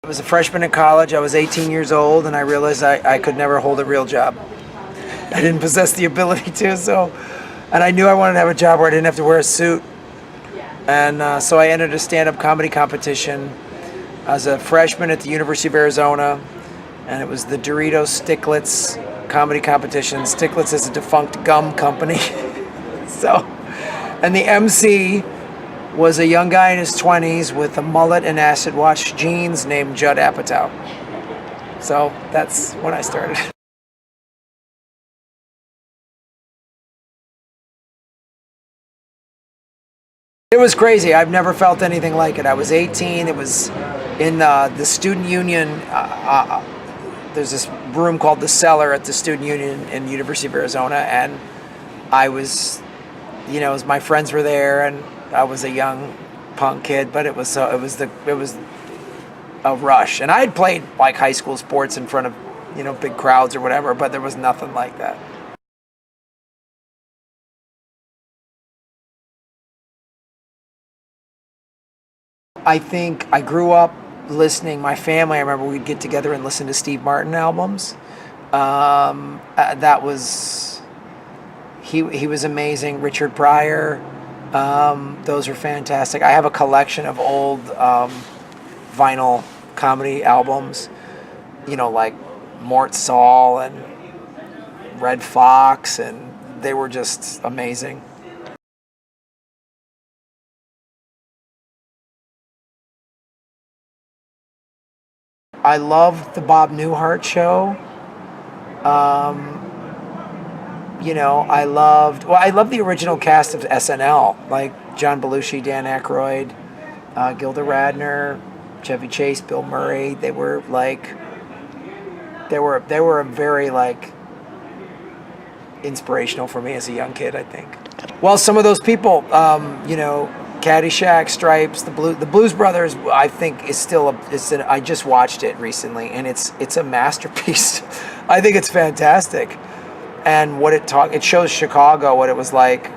I was a freshman in college. I was 18 years old, and I realized I could never hold a real job. I didn't possess the ability to, and I knew I wanted to have a job where I didn't have to wear a suit. And so I entered a stand-up comedy competition as a freshman at the University of Arizona, and it was the Doritos Sticklets comedy competition. Sticklets is a defunct gum company. And the MC was a young guy in his 20s with a mullet and acid wash jeans named Judd Apatow. So that's when I started. It was crazy. I've never felt anything like it. I was 18. It was in the student union. There's this room called the Cellar at the student union in the University of Arizona, and I was, my friends were there, and I was a young punk kid, but it was a rush. And I had played like high school sports in front of big crowds or whatever, but there was nothing like that. I think I grew up listening. My family, I remember we'd get together and listen to Steve Martin albums. That was he was amazing. Richard Pryor. Those are fantastic. I have a collection of old vinyl comedy albums, like Mort Saul and Red Fox, and they were just amazing. I love the Bob Newhart show. I love the original cast of SNL, like John Belushi, Dan Aykroyd, Gilda Radner, Chevy Chase, Bill Murray. They were very inspirational for me as a young kid, I think. Well, some of those people, Caddyshack, Stripes, the Blues Brothers, I think is still I just watched it recently, and it's a masterpiece. I think it's fantastic, and what it shows Chicago, what it was like,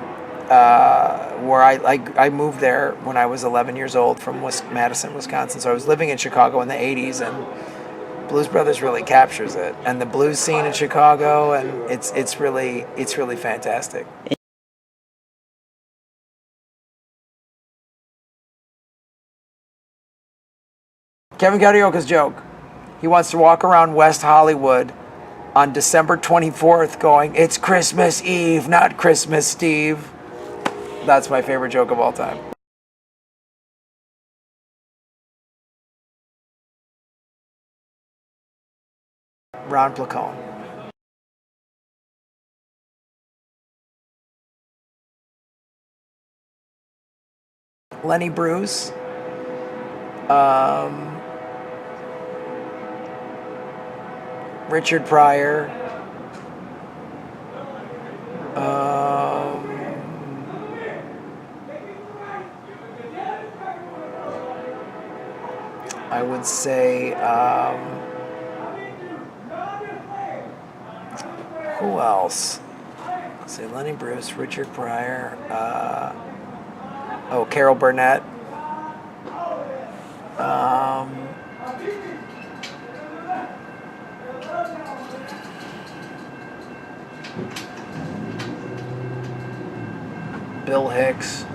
where I moved there when I was 11 years old from Madison, Wisconsin. So I was living in Chicago in the 80s, and Blues Brothers really captures it, and the blues scene in Chicago, and it's really fantastic. Kevin Carioca's joke. He wants to walk around West Hollywood on December 24th going, "It's Christmas Eve, not Christmas Steve." That's my favorite joke of all time. Ron Placone. Lenny Bruce. Richard Pryor. I would say, who else? Let's say Lenny Bruce, Richard Pryor, Carol Burnett. Bill Hicks.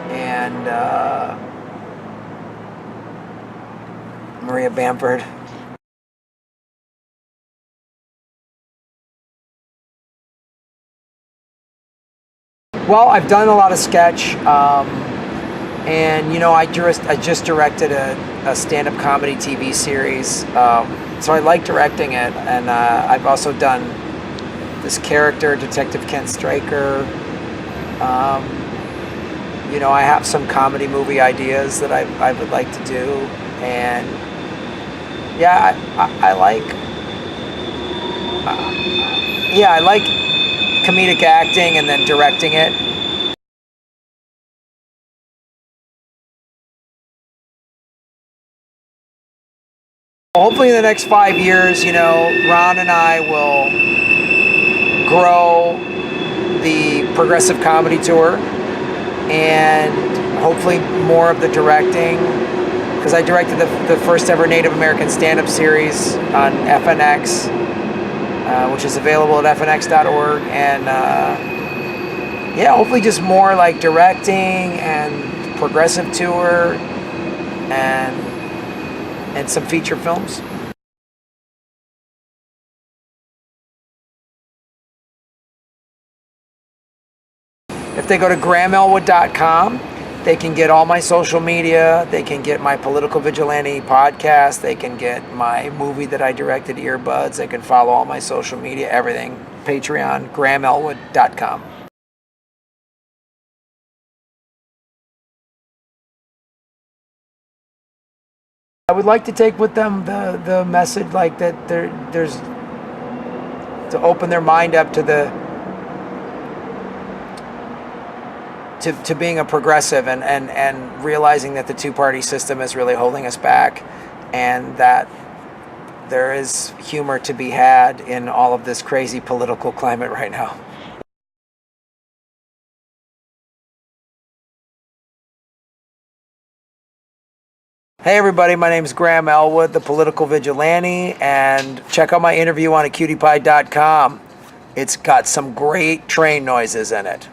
And Maria Bamford. Well, I've done a lot of sketch, and I just directed a stand-up comedy TV series, so I like directing it, and I've also done this character, Detective Kent Stryker. I have some comedy movie ideas that I would like to do, and yeah, I like comedic acting and then directing it. Hopefully in the next 5 years, Ron and I will grow the Progressive Comedy Tour, and hopefully more of the directing, because I directed the first ever Native American stand-up series on FNX, which is available at fnx.org, and yeah, hopefully just more like directing and Progressive Tour and some feature films. If they go to grahamelwood.com, they can get all my social media, they can get my Political Vigilante podcast, they can get my movie that I directed, Earbuds, they can follow all my social media, everything. Patreon, grahamelwood.com. I would like to take with them the message, like that there's to open their mind up to being a progressive and realizing that the two-party system is really holding us back, and that there is humor to be had in all of this crazy political climate right now. Hey everybody, my name is Graham Elwood, the Political Vigilante, and check out my interview on acutiepie.com. It's got some great train noises in it.